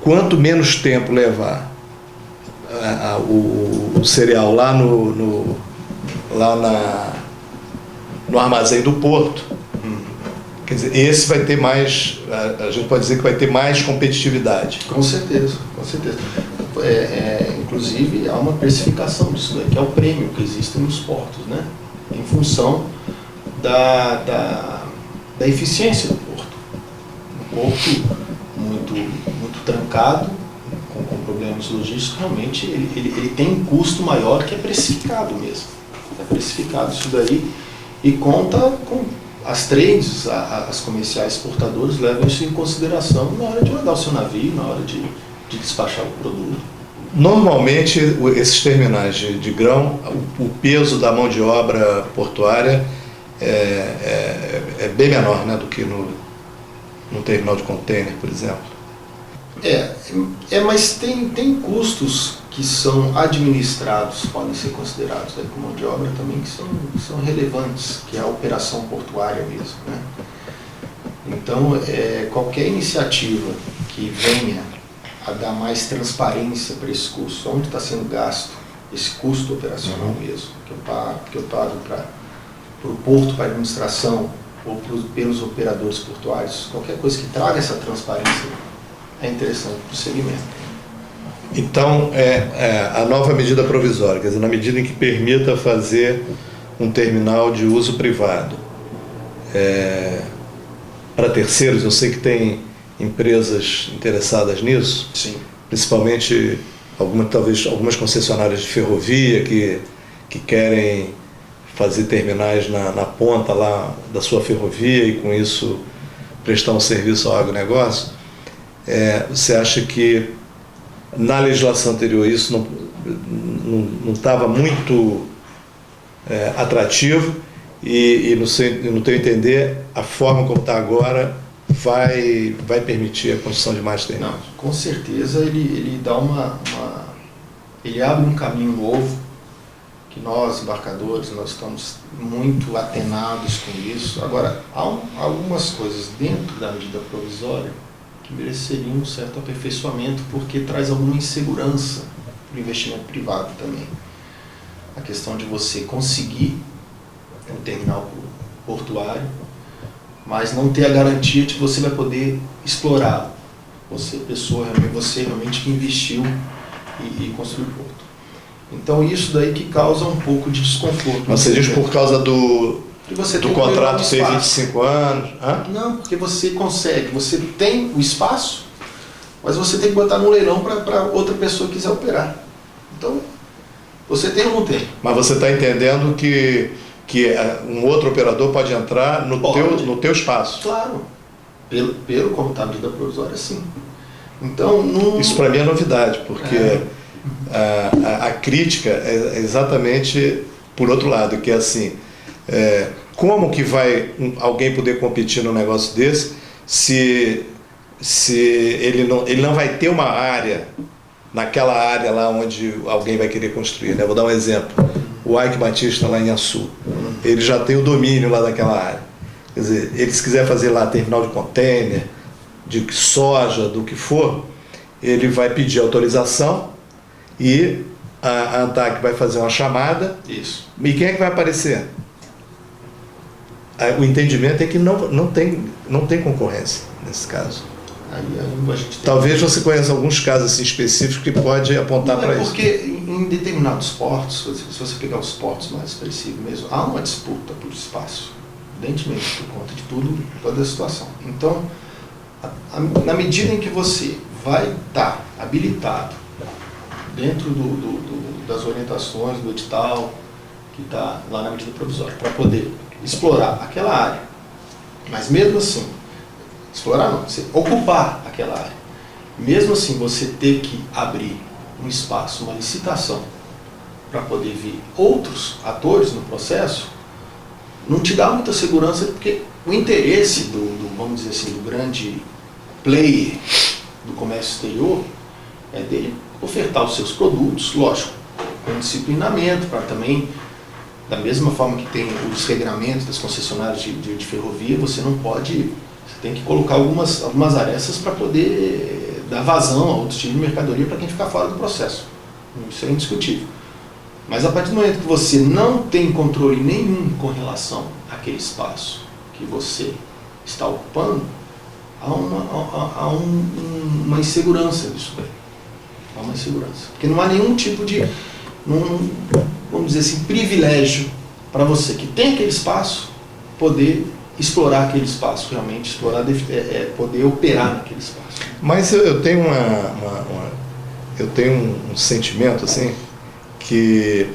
quanto menos tempo levar o cereal lá no armazém do porto, quer dizer, esse vai ter mais, a gente pode dizer que vai ter mais competitividade. Com certeza, com certeza. Inclusive, há uma precificação disso daí, que é o prêmio que existe nos portos, né? Em função da eficiência do porto. Um porto muito trancado, com problemas logísticos, realmente ele tem um custo maior que é precificado mesmo. É precificado isso daí e conta com as trades, as comerciais exportadoras levam isso em consideração na hora de mandar o seu navio, na hora de despachar o produto. Normalmente, esses terminais de grão, o peso da mão de obra portuária é bem menor, né, do que no terminal de container, por exemplo. Mas tem custos que são administrados, podem ser considerados aí como mão de obra também, que são relevantes, que é a operação portuária mesmo, né? Então, qualquer iniciativa que venha a dar mais transparência para esse custo, onde está sendo gasto esse custo operacional mesmo, que eu pago para o porto, para a administração, ou pelos operadores portuários, qualquer coisa que traga essa transparência é interessante para o segmento. Então, a nova medida provisória, quer dizer, na medida em que permita fazer um terminal de uso privado para terceiros, eu sei que tem empresas interessadas nisso, sim, principalmente talvez algumas concessionárias de ferrovia que querem fazer terminais na ponta lá da sua ferrovia e com isso prestar um serviço ao agronegócio. Você acha que na legislação anterior isso não estava muito atrativo e no teu entender a forma como está agora vai permitir a construção de mais terminais? Não, com certeza ele dá ele abre um caminho novo que nós, embarcadores, nós estamos muito atenados com isso. Agora, há algumas coisas dentro da medida provisória que mereceriam um certo aperfeiçoamento, porque traz alguma insegurança para o investimento privado também. A questão de você conseguir um terminal portuário, mas não ter a garantia de que você vai poder explorá-lo. Você realmente que investiu e construiu o porto. Então isso daí que causa um pouco de desconforto. Mas você diz por causa do contrato ser 25 anos? Hã? Não, porque você consegue, você tem o espaço, mas você tem que botar no leilão para outra pessoa que quiser operar. Então, você tem ou não tem? Mas você está entendendo que um outro operador pode entrar no teu espaço? Claro, pelo como está a medida provisória, sim. Então, isso para mim é novidade, porque a crítica é exatamente por outro lado, que é assim, como que vai alguém poder competir num negócio desse se ele não vai ter uma área, naquela área lá onde alguém vai querer construir, né? Vou dar um exemplo, o Ike Batista lá em Açu, ele já tem o domínio lá daquela área, quer dizer, ele se quiser fazer lá terminal de container, de soja, do que for, ele vai pedir autorização e a ANTAC vai fazer uma chamada. Isso. E quem é que vai aparecer? O entendimento é que não tem concorrência nesse caso. Aí a gente tem... Talvez você conheça alguns casos assim, específicos que pode apontar para isso. Porque em determinados portos, se você pegar os portos mais expressivos mesmo, há uma disputa por espaço, evidentemente, por conta de toda a situação. Então, na medida em que você vai estar habilitado dentro das orientações do edital, que está lá na medida provisória, para poder explorar aquela área, mas mesmo assim, explorar não, você ocupar aquela área, mesmo assim você ter que abrir um espaço, uma licitação, para poder vir outros atores no processo, não te dá muita segurança, porque o interesse vamos dizer assim, do grande player do comércio exterior é dele ofertar os seus produtos, lógico, com disciplinamento, para também, da mesma forma que tem os regramentos das concessionárias de ferrovia, você não pode Você tem que colocar algumas arestas para poder dar vazão a outros tipos de mercadoria para quem ficar fora do processo. Isso é indiscutível. Mas a partir do momento que você não tem controle nenhum com relação àquele espaço que você está ocupando, há uma insegurança disso daí. Há uma insegurança. Porque não há nenhum tipo de, vamos dizer assim, privilégio para você que tem aquele espaço poder explorar aquele espaço, realmente poder operar naquele espaço. Mas eu tenho eu tenho um sentimento assim que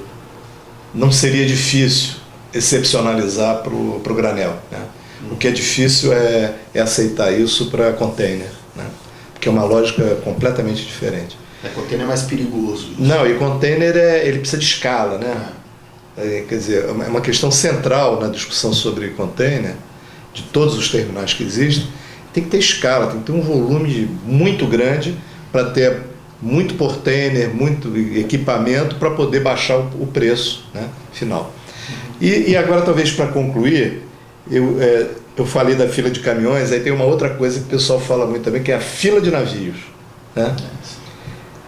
não seria difícil excepcionalizar para o granel, né? O que é difícil é aceitar isso para container, né? Porque é uma lógica completamente diferente. Container é mais perigoso. Isso. Não, e container ele precisa de escala, né? Quer dizer, é uma questão central na discussão sobre container, de todos os terminais que existem, tem que ter escala, tem que ter um volume muito grande para ter muito portainer, muito equipamento para poder baixar o preço, né, final. E agora, talvez para concluir, eu falei da fila de caminhões, aí tem uma outra coisa que o pessoal fala muito também, que é a fila de navios, né?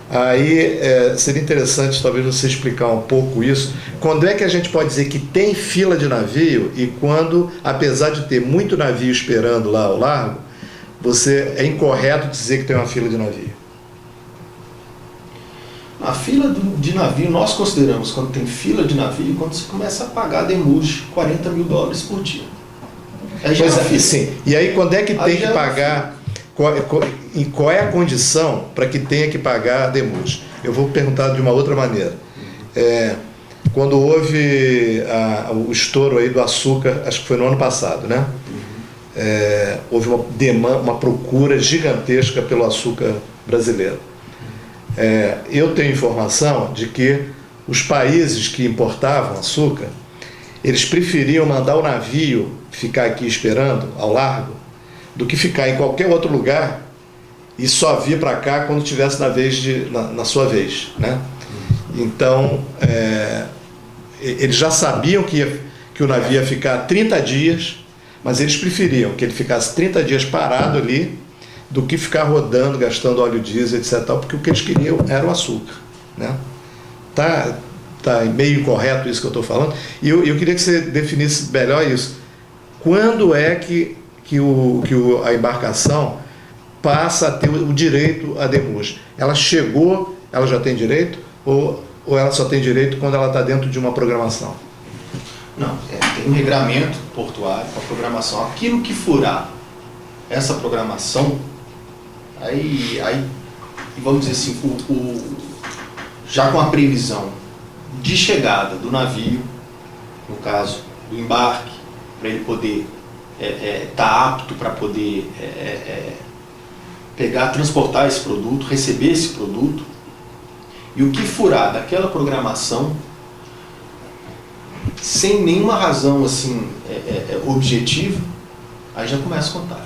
Aí seria interessante talvez você explicar um pouco isso. Quando é que a gente pode dizer que tem fila de navio e quando, apesar de ter muito navio esperando lá ao largo, é incorreto dizer que tem uma fila de navio? A fila de navio, nós consideramos quando tem fila de navio, quando você começa a pagar demurge $40 mil por dia. Aí já sim. E aí quando é que tem que pagar? Qual é a condição para que tenha que pagar a demurge? Eu vou perguntar de uma outra maneira. Quando houve o estouro aí do açúcar, acho que foi no ano passado, né? Houve uma procura gigantesca pelo açúcar brasileiro. Eu tenho informação de que os países que importavam açúcar, eles preferiam mandar o navio ficar aqui esperando ao largo do que ficar em qualquer outro lugar e só vir para cá quando tivesse na sua vez, né? Então, eles já sabiam que o navio ia ficar 30 dias, mas eles preferiam que ele ficasse 30 dias parado ali do que ficar rodando, gastando óleo diesel, etc. Porque o que eles queriam era o açúcar, né? Tá meio incorreto isso que eu estou falando. E eu queria que você definisse melhor isso. Quando é que a embarcação passa a ter o direito à demurge? Ela chegou, ela já tem direito? Ou ela só tem direito quando ela está dentro de uma programação? Não, tem um regramento portuário com a programação. Aquilo que furar essa programação, aí vamos dizer assim, já com a previsão de chegada do navio, no caso do embarque, para ele poder estar apto para poder transportar esse produto, receber esse produto, e o que furar daquela programação, sem nenhuma razão assim, objetiva, aí já começa a contar.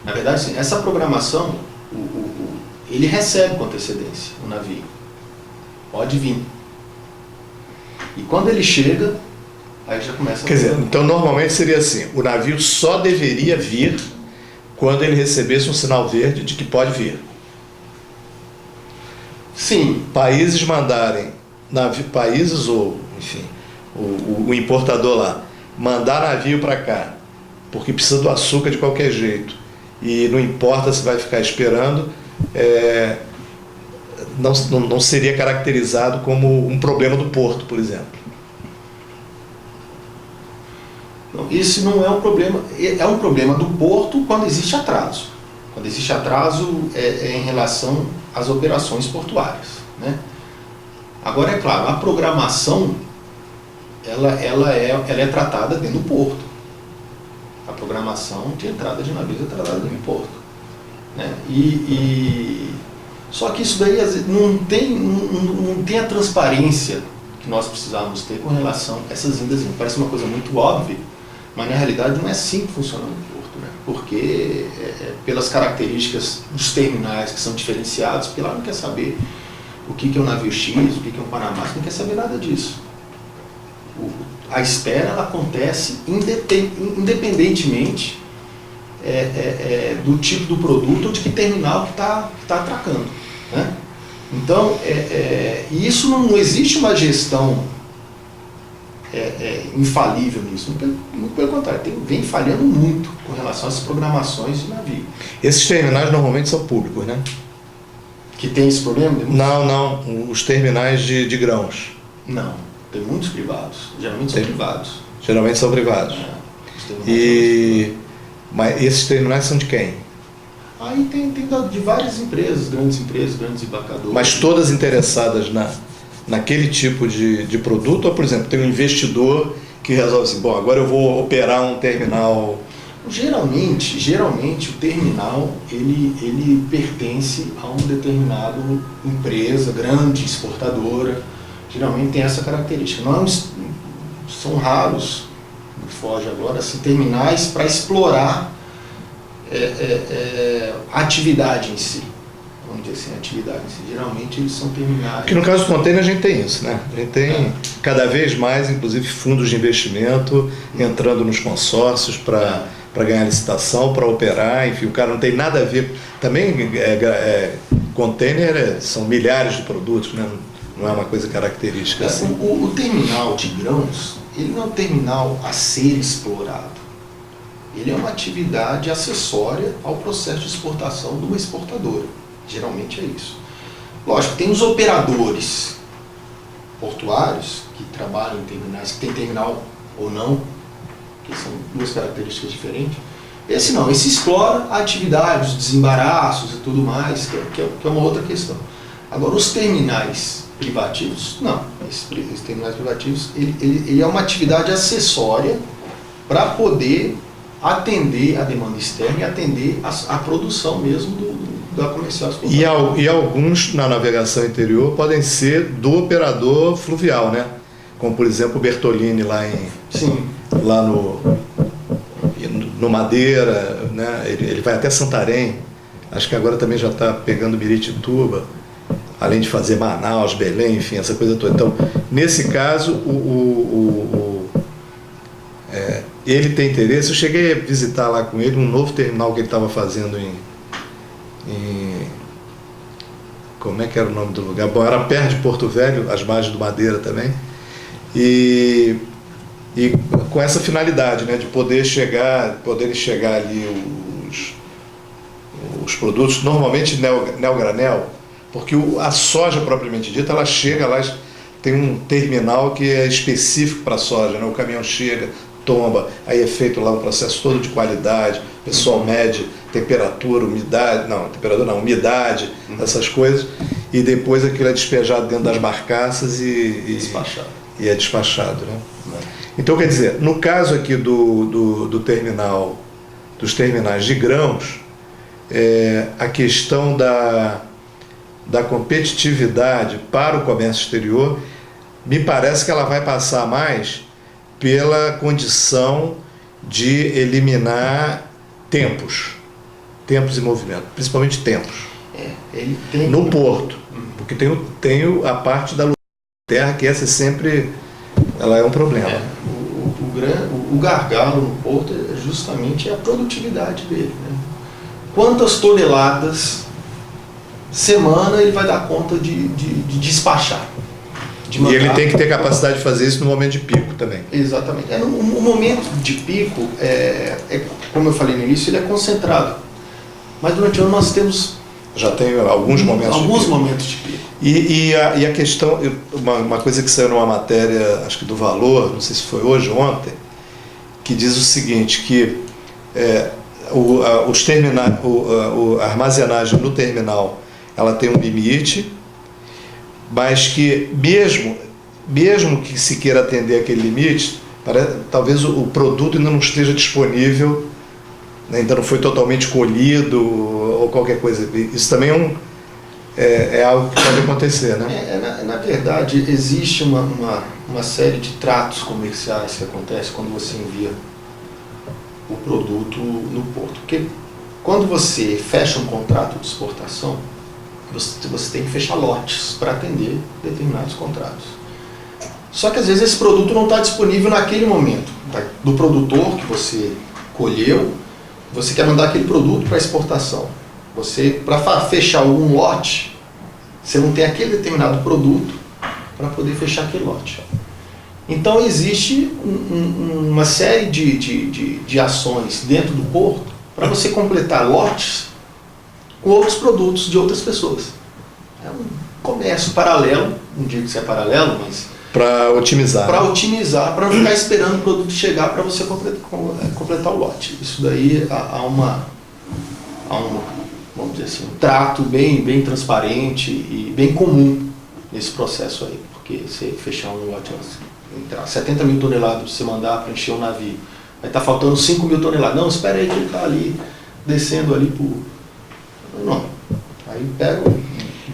Na verdade, assim, essa programação, ele recebe com antecedência o navio. Pode vir. E quando ele chega, aí já começa a... Quer dizer, então normalmente seria assim, o navio só deveria vir quando ele recebesse um sinal verde de que pode vir. Sim. Países mandarem, países ou, enfim, o importador lá, mandar navio para cá, porque precisa do açúcar de qualquer jeito, e não importa se vai ficar esperando, não seria caracterizado como um problema do porto, por exemplo. Isso não é um problema, é um problema do porto quando existe atraso. Quando existe atraso em relação às operações portuárias, né? Agora, é claro, a programação ela é tratada dentro do porto. A programação de entrada de navios é tratada dentro do porto, né? Só que isso daí não tem a transparência que nós precisávamos ter com relação a essas vindas. Parece uma coisa muito óbvia, mas na realidade não é assim que funciona no porto, né? Porque pelas características dos terminais que são diferenciados, porque lá não quer saber o que é um navio X, o que é um Panamax, não quer saber nada disso. A espera ela acontece independentemente do tipo do produto ou de que terminal que está atracando, né? Então, isso não existe uma gestão infalível nisso. Muito pelo contrário, vem falhando muito com relação às programações de navio. Esses terminais normalmente são públicos, né? Que tem esse problema? Não. Os terminais de grãos. Não. Tem muitos privados. Geralmente são privados. Geralmente são privados. Mas esses terminais são de quem? Aí tem de várias empresas, grandes embarcadores. Mas todas interessadas naquele tipo de produto? Ou, por exemplo, tem um investidor que resolve assim, bom, agora eu vou operar um terminal... Geralmente o terminal ele pertence a uma determinada empresa, grande, exportadora. Geralmente tem essa característica. São raros, me foge agora, assim, terminais para explorar a atividade em si. Vamos dizer assim, a atividade em si. Geralmente eles são terminais. Porque no caso do container a gente tem isso, né? A gente tem cada vez mais, inclusive, fundos de investimento entrando nos consórcios para ganhar licitação, para operar, enfim, o cara não tem nada a ver. Também container são milhares de produtos, né? Não é uma coisa característica assim. O terminal de grãos, ele não é um terminal a ser explorado. Ele é uma atividade acessória ao processo de exportação de uma exportadora. Geralmente é isso. Lógico, tem os operadores portuários que trabalham em terminais, que tem terminal ou não, que são duas características diferentes. Esse não, esse explora a atividade, os desembaraços e tudo mais, que é uma outra questão. Agora, os terminais privativos, não. Esses terminais privativos, ele é uma atividade acessória para poder atender a demanda externa e atender a produção mesmo da comercial exportadora. E alguns na navegação interior podem ser do operador fluvial, né? Como, por exemplo, o Bertolini lá no Madeira, né? Ele vai até Santarém, acho que agora também já está pegando Miritituba, além de fazer Manaus, Belém, enfim, essa coisa toda. Então, nesse caso, ele tem interesse. Eu cheguei a visitar lá com ele um novo terminal que ele estava fazendo em como é que era o nome do lugar? Bom, era perto de Porto Velho, às margens do Madeira também. E com essa finalidade, né, de poderem chegar ali os produtos, normalmente neo-granel, porque a soja propriamente dita, ela chega lá, tem um terminal que é específico para a soja, né? O caminhão chega, tomba, aí é feito lá um processo todo de qualidade, o pessoal mede temperatura, umidade, essas coisas, e depois aquilo é despejado dentro das barcaças e é despachado, né? Então, quer dizer, no caso aqui dos terminais de grãos, a questão da competitividade para o comércio exterior, me parece que ela vai passar mais pela condição de eliminar tempos e movimento, principalmente tempos. No porto, porque tem a parte da terra que essa sempre ela é um problema. O gargalo no porto é justamente a produtividade dele, né? Quantas toneladas semana ele vai dar conta de despachar? E ele tem que ter capacidade de fazer isso no momento de pico também. Exatamente. O momento de pico, como eu falei no início, ele é concentrado. Mas durante o ano nós temos... Já tem alguns momentos de pico. E a questão, uma coisa que saiu numa matéria, acho que do Valor, não sei se foi hoje ou ontem, que diz o seguinte, que a armazenagem no terminal, ela tem um limite, mas que mesmo que se queira atender aquele limite, talvez o produto ainda não esteja disponível, né, ainda não foi totalmente colhido ou qualquer coisa. Isso também é algo que pode acontecer, né? Na verdade, existe uma série de tratos comerciais que acontece quando você envia o produto no porto. Porque quando você fecha um contrato de exportação, você tem que fechar lotes para atender determinados contratos. Só que às vezes esse produto não está disponível naquele momento, do produtor que você colheu, você quer mandar aquele produto para exportação. Você, para fechar um lote, você não tem aquele determinado produto para poder fechar aquele lote. Então existe uma série de ações dentro do porto para você completar lotes com outros produtos de outras pessoas. É um comércio paralelo, não digo que isso é paralelo, mas... Para otimizar. Para otimizar, para não ficar esperando o produto chegar para você completar o lote. Isso daí há um, vamos dizer assim, um trato bem transparente e bem comum nesse processo aí. Porque você fechar um lote, entrar 70 mil toneladas, você mandar para encher um navio, aí está faltando 5 mil toneladas. Não, espera aí que ele está ali, descendo ali por... Não. Aí pega o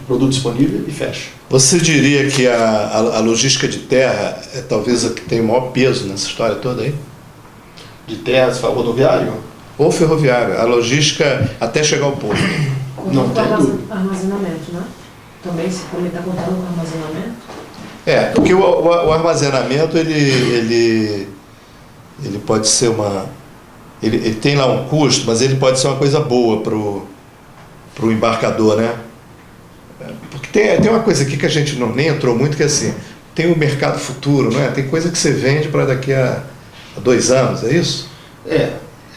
produto disponível e fecha. Você diria que a logística de terra é talvez a que tem o maior peso nessa história toda aí? De terra, você fala rodoviário? Ou ferroviário, a logística até chegar ao porto. Não tem dúvida. Armazenamento, né? Também se está contando com armazenamento? É, porque o armazenamento, ele pode ser uma... Ele tem lá um custo, mas ele pode ser uma coisa boa para o embarcador, né? Porque tem uma coisa aqui que a gente nem entrou muito, que é assim, tem o mercado futuro, não é? Tem coisa que você vende para daqui a 2 anos, é isso? É.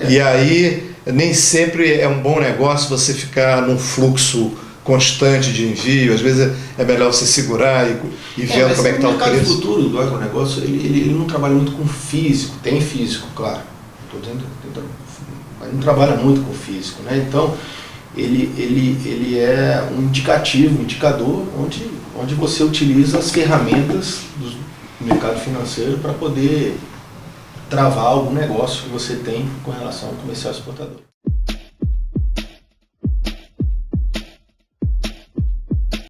E aí, nem sempre é um bom negócio você ficar num fluxo constante de envio, às vezes é melhor você segurar e ver como é que está o preço. O mercado futuro do agronegócio, ele não trabalha muito com físico, tem físico, claro, mas não trabalha muito com físico, né? Então, ele é um indicativo, um indicador onde você utiliza as ferramentas do mercado financeiro para poder travar algum negócio que você tem com relação ao comercial exportador.